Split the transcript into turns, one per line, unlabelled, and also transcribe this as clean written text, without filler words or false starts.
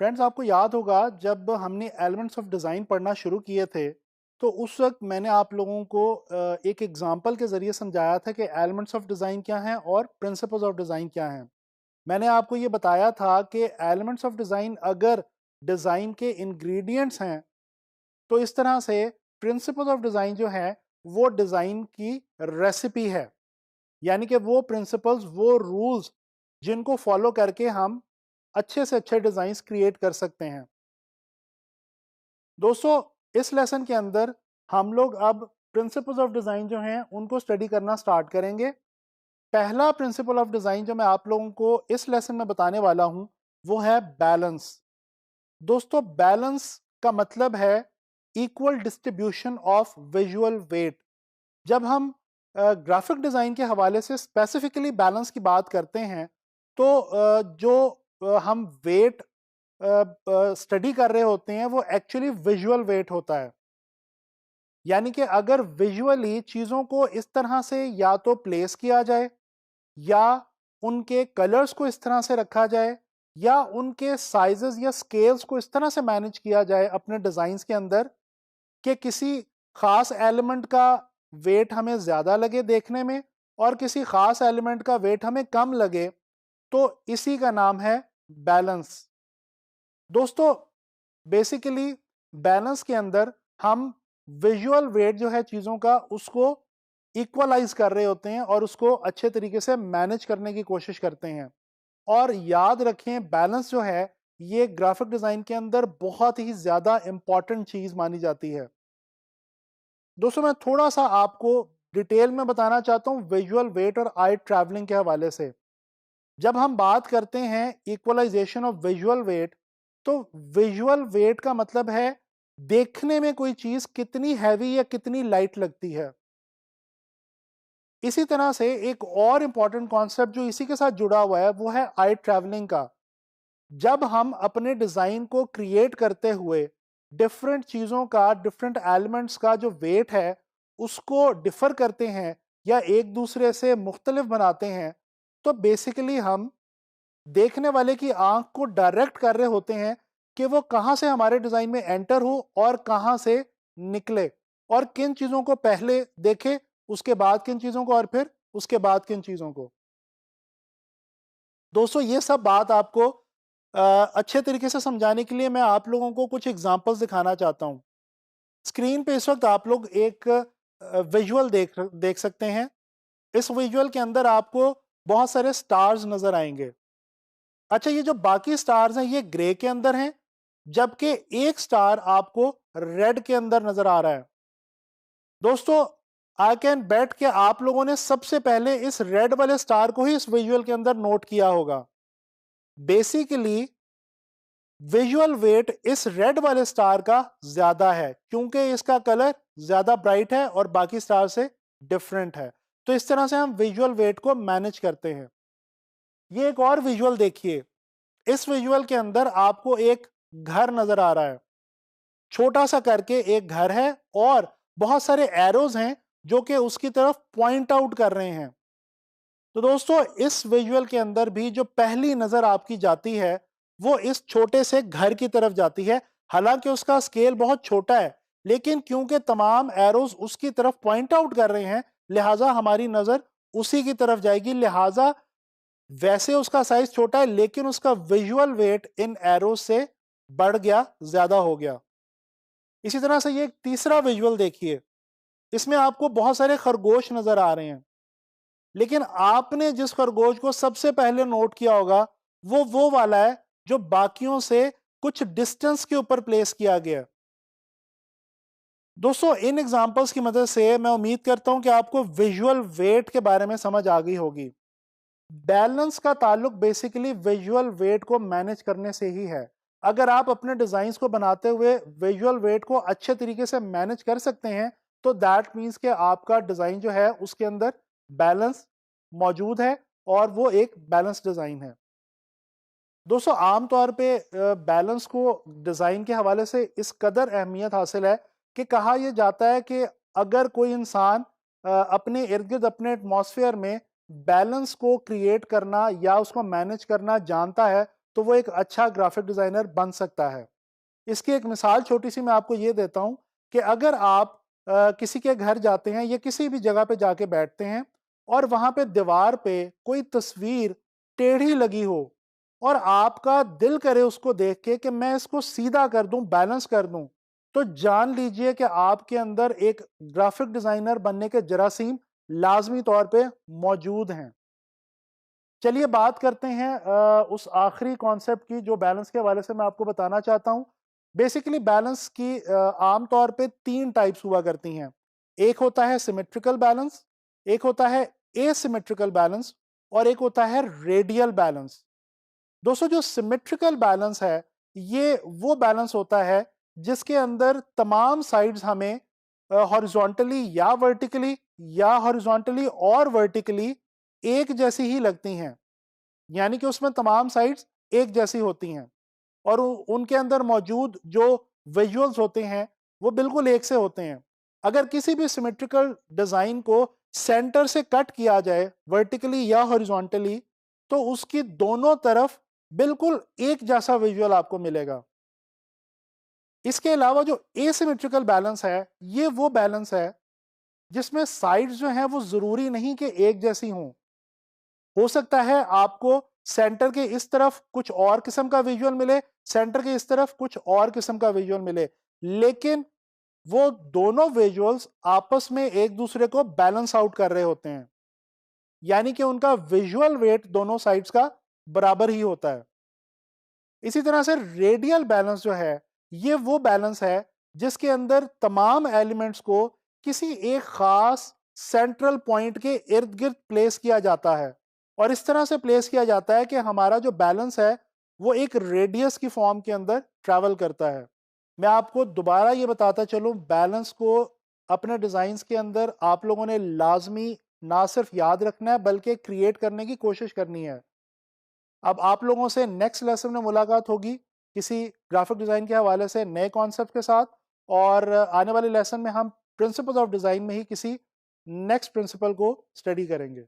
Friends, आपको याद होगा जब हमने एलिमेंट्स ऑफ डिज़ाइन पढ़ना शुरू किए थे तो उस वक्त मैंने आप लोगों को एक एग्जांपल के ज़रिए समझाया था कि एलिमेंट्स ऑफ डिज़ाइन क्या हैं और प्रिंसिपल्स ऑफ डिज़ाइन क्या हैं। मैंने आपको ये बताया था कि एलिमेंट्स ऑफ डिज़ाइन अगर डिज़ाइन के इंग्रेडिएंट्स हैं तो इस तरह से प्रिंसिपल्स ऑफ डिज़ाइन जो है वो डिज़ाइन की रेसिपी है, यानी कि वो प्रिंसिपल्स, वो रूल्स जिनको फॉलो करके हम अच्छे से अच्छे डिज़ाइंस क्रिएट कर सकते हैं। दोस्तों, इस लेसन के अंदर हम लोग अब प्रिंसिपल्स ऑफ डिज़ाइन जो हैं उनको स्टडी करना स्टार्ट करेंगे। पहला प्रिंसिपल ऑफ डिज़ाइन जो मैं आप लोगों को इस लेसन में बताने वाला हूं वो है बैलेंस। दोस्तों, बैलेंस का मतलब है equal distribution of visual weight. जब हम ग्राफिक डिज़ाइन के हवाले से स्पेसिफिकली बैलेंस की बात करते हैं तो जो हम वेट स्टडी कर रहे होते हैं वो एक्चुअली विजुअल वेट होता है। यानी कि अगर विजुअली चीज़ों को इस तरह से या तो प्लेस किया जाए या उनके कलर्स को इस तरह से रखा जाए या उनके साइजेस या स्केल्स को इस तरह से मैनेज किया जाए अपने डिज़ाइंस के अंदर कि किसी खास एलिमेंट का वेट हमें ज़्यादा लगे देखने में और किसी खास एलिमेंट का वेट हमें कम लगे, तो इसी का नाम है बैलेंस। दोस्तों, बेसिकली बैलेंस के अंदर हम विजुअल वेट जो है चीज़ों का उसको इक्वलाइज कर रहे होते हैं और उसको अच्छे तरीके से मैनेज करने की कोशिश करते हैं। और याद रखें, बैलेंस जो है ये ग्राफिक डिज़ाइन के अंदर बहुत ही ज़्यादा इंपॉर्टेंट चीज़ मानी जाती है। दोस्तों, मैं थोड़ा सा आपको डिटेल में बताना चाहता हूँ विजुअल वेट और आई ट्रैवलिंग के हवाले से। जब हम बात करते हैं इक्वलाइजेशन ऑफ विजुअल वेट, तो विजुअल वेट का मतलब है देखने में कोई चीज कितनी हैवी या कितनी लाइट लगती है। इसी तरह से एक और इंपॉर्टेंट कॉन्सेप्ट जो इसी के साथ जुड़ा हुआ है वो है आई ट्रैवलिंग का। जब हम अपने डिजाइन को क्रिएट करते हुए डिफरेंट चीजों का, डिफरेंट एलिमेंट्स का जो वेट है उसको डिफर करते हैं या एक दूसरे से मुख्तलिफ बनाते हैं, तो बेसिकली हम देखने वाले की आंख को डायरेक्ट कर रहे होते हैं कि वो कहां से हमारे डिजाइन में एंटर हो और कहां से निकले, और किन चीजों को पहले देखे, उसके बाद किन चीजों को, और फिर उसके बाद किन चीजों को। दोस्तों, ये सब बात आपको अच्छे तरीके से समझाने के लिए मैं आप लोगों को कुछ एग्जांपल्स दिखाना चाहता हूं। स्क्रीन पे इस वक्त आप लोग एक विजुअल देख सकते हैं। इस विजुअल के अंदर आपको बहुत सारे स्टार्स नजर आएंगे। अच्छा, ये जो बाकी स्टार्स हैं ये ग्रे के अंदर हैं, जबकि एक स्टार आपको रेड के अंदर नजर आ रहा है। दोस्तों, आई कैन बेट कि आप लोगों ने सबसे पहले इस रेड वाले स्टार को ही इस विजुअल के अंदर नोट किया होगा। बेसिकली विजुअल वेट इस रेड वाले स्टार का ज्यादा है क्योंकि इसका कलर ज्यादा ब्राइट है और बाकी स्टार से डिफरेंट है। तो इस तरह से हम विजुअल वेट को मैनेज करते हैं। ये एक और विजुअल देखिए। इस विजुअल के अंदर आपको एक घर नजर आ रहा है। छोटा सा करके एक घर है और बहुत सारे एरोज हैं जो कि उसकी तरफ पॉइंट आउट कर रहे हैं। तो दोस्तों, इस विजुअल के अंदर भी जो पहली नजर आपकी जाती है वो इस छोटे से घर की तरफ जाती है। हालांकि उसका स्केल बहुत छोटा है, लेकिन क्योंकि तमाम एरोज उसकी तरफ पॉइंट आउट कर रहे हैं लिहाजा हमारी नजर उसी की तरफ जाएगी। लिहाजा वैसे उसका साइज छोटा है लेकिन उसका विजुअल वेट इन एरोज से बढ़ गया, ज्यादा हो गया। इसी तरह से ये एक तीसरा विजुअल देखिए। इसमें आपको बहुत सारे खरगोश नजर आ रहे हैं, लेकिन आपने जिस खरगोश को सबसे पहले नोट किया होगा वो वाला है जो बाकियों से कुछ डिस्टेंस के ऊपर प्लेस किया गया। दोस्तों, इन एग्जांपल्स की मदद से मैं उम्मीद करता हूं कि आपको विजुअल वेट के बारे में समझ आ गई होगी। बैलेंस का ताल्लुक बेसिकली विजुअल वेट को मैनेज करने से ही है। अगर आप अपने डिजाइन्स को बनाते हुए विजुअल वेट को अच्छे तरीके से मैनेज कर सकते हैं तो दैट मीन्स कि आपका डिजाइन जो है उसके अंदर बैलेंस मौजूद है और वो एक बैलेंस डिजाइन है। दोस्तों, आमतौर पे बैलेंस को डिजाइन के हवाले से इस कदर अहमियत हासिल है कि कहा यह जाता है कि अगर कोई इंसान अपने इर्द गिर्द, अपने एटमॉस्फेयर में बैलेंस को क्रिएट करना या उसको मैनेज करना जानता है तो वो एक अच्छा ग्राफिक डिज़ाइनर बन सकता है। इसकी एक मिसाल छोटी सी मैं आपको ये देता हूँ कि अगर आप किसी के घर जाते हैं या किसी भी जगह पे जाके बैठते हैं और वहाँ पे दीवार पे कोई तस्वीर टेढ़ी लगी हो और आपका दिल करे उसको देख के कि मैं इसको सीधा कर दूं, बैलेंस कर दूं, तो जान लीजिए कि आपके अंदर एक ग्राफिक डिजाइनर बनने के जरासीम लाजमी तौर पे मौजूद हैं। चलिए बात करते हैं उस आखिरी कॉन्सेप्ट की जो बैलेंस के हवाले से मैं आपको बताना चाहता हूं। बेसिकली बैलेंस की आम तौर पे 3 टाइप्स हुआ करती हैं। एक होता है सिमेट्रिकल बैलेंस, एक होता है एसिमेट्रिकल बैलेंस और एक होता है रेडियल बैलेंस। दोस्तों जो सिमेट्रिकल बैलेंस है, ये वो बैलेंस होता है जिसके अंदर तमाम साइड्स हमें हॉरिजॉन्टली या वर्टिकली या हॉरिजॉन्टली और वर्टिकली एक जैसी ही लगती हैं। यानी कि उसमें तमाम साइड्स एक जैसी होती हैं और उनके अंदर मौजूद जो विजुअल्स होते हैं वो बिल्कुल एक से होते हैं। अगर किसी भी सिमेट्रिकल डिजाइन को सेंटर से कट किया जाए वर्टिकली या हॉरिजॉन्टली, तो उसकी दोनों तरफ बिल्कुल एक जैसा विजुअल आपको मिलेगा। इसके अलावा जो एसिमेट्रिकल बैलेंस है, ये वो बैलेंस है जिसमें साइड्स जो हैं वो जरूरी नहीं कि एक जैसी हों। हो सकता है आपको सेंटर के इस तरफ कुछ और किस्म का विजुअल मिले, सेंटर के इस तरफ कुछ और किस्म का विजुअल मिले, लेकिन वो दोनों विजुअल्स आपस में एक दूसरे को बैलेंस आउट कर रहे होते हैं। यानी कि उनका विजुअल वेट दोनों साइड्स का बराबर ही होता है। इसी तरह से रेडियल बैलेंस जो है, ये वो बैलेंस है जिसके अंदर तमाम एलिमेंट्स को किसी एक खास सेंट्रल पॉइंट के इर्द गिर्द प्लेस किया जाता है और इस तरह से प्लेस किया जाता है कि हमारा जो बैलेंस है वो एक रेडियस की फॉर्म के अंदर ट्रैवल करता है। मैं आपको दोबारा ये बताता चलूं, बैलेंस को अपने डिजाइन्स के अंदर आप लोगों ने लाजमी ना सिर्फ याद रखना है बल्कि क्रिएट करने की कोशिश करनी है। अब आप लोगों से नेक्स्ट लेसन में मुलाकात होगी किसी ग्राफिक डिज़ाइन के हवाले से नए कॉन्सेप्ट के साथ, और आने वाले लेसन में हम प्रिंसिपल्स ऑफ डिज़ाइन में ही किसी नेक्स्ट प्रिंसिपल को स्टडी करेंगे।